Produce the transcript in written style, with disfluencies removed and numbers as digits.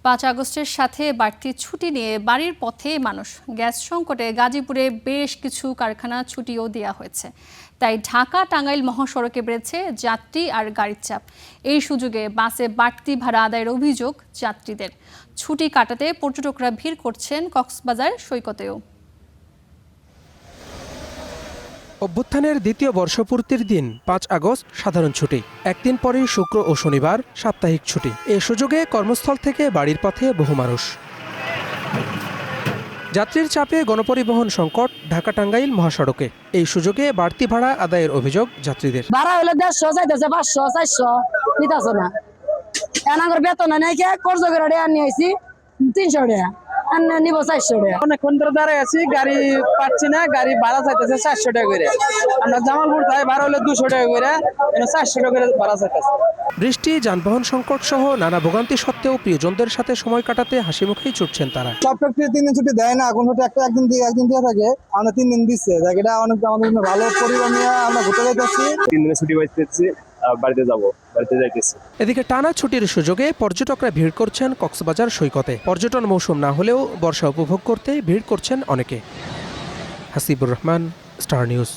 5 আগস্টের সাথে বাড়তি ছুটি নিয়ে বাড়ির পথে মানুষ। গ্যাস সংকটে গাজীপুরে বেশ কিছু কারখানা ছুটিও দেওয়া হয়েছে। তাই ঢাকা টাঙ্গাইল মহাসড়কে বেড়েছে যাত্রী আর গাড়ির চাপ। এই সুযোগে বাসে বাড়তি ভাড়া আদায়ের অভিযোগ যাত্রীদের। ছুটি কাটাতে পর্যটকরা ভিড় করছেন কক্সবাজার সৈকতেও। অভ্যুত্থানের দ্বিতীয় বর্ষপূর্তির দিন 5 আগস্ট সাধারণ ছুটি। একদিন পরেই শুক্র ও শনিবার সাপ্তাহিক ছুটি। এ সুযোগে কর্মস্থল থেকে বাড়ির পথে বহু মানুষ। যাত্রীর চাপে গণপরিবহন সংকট ঢাকা টাঙ্গাইল মহাসড়কে। এই সুযোগে বাড়তি ভাড়া আদায়ের অভিযোগ যাত্রীদের। ভাড়া হলে 150 চাইতেছে, 500 400 নিতেছে না। এনাগর বেতন নাই কে কর্জ করে নিয়ে আইছি 300 টাকা। নিব 400 টাকা। অনেকক্ষণ ধরে দাঁড়ায় আছি, গাড়ি পাচ্ছি না। গাড়ি ভাড়া চাইতেছে 400 টাকা করে। আমরা জামালপুর যাই, ভাড়া হলে 200 টাকা করে, 400 টাকা করে ভাড়া চাইতেছে। বৃষ্টি, যানবাহন সংকট সহ নানা ভোগান্তি সত্ত্বেও প্রিয়জনদের সাথে সময় কাটাতে হাসি মুখেই ছুটছেন তারা। সব ফ্যাক্টরি 3 দিন ছুটি দেয় না, এখন হয়তো একদিন দিয়ে থাকে। আমরা 3 দিন দিচ্ছে, এটা অনেক আমাদের ভালো পরিবার নিয়ে আমরা ঘুরতে যাইতেছি। 3 দিনের ছুটি পাইতেছি, বাড়িতে যাইতেছি। এদিকে টানা ছুটির সুযোগে পর্যটকরা ভিড় করছেন কক্সবাজার সৈকতে। পর্যটন মৌসুম না হলেও বর্ষা উপভোগ করতে ভিড় করছেন অনেকে। Hasibur Rahman, star news.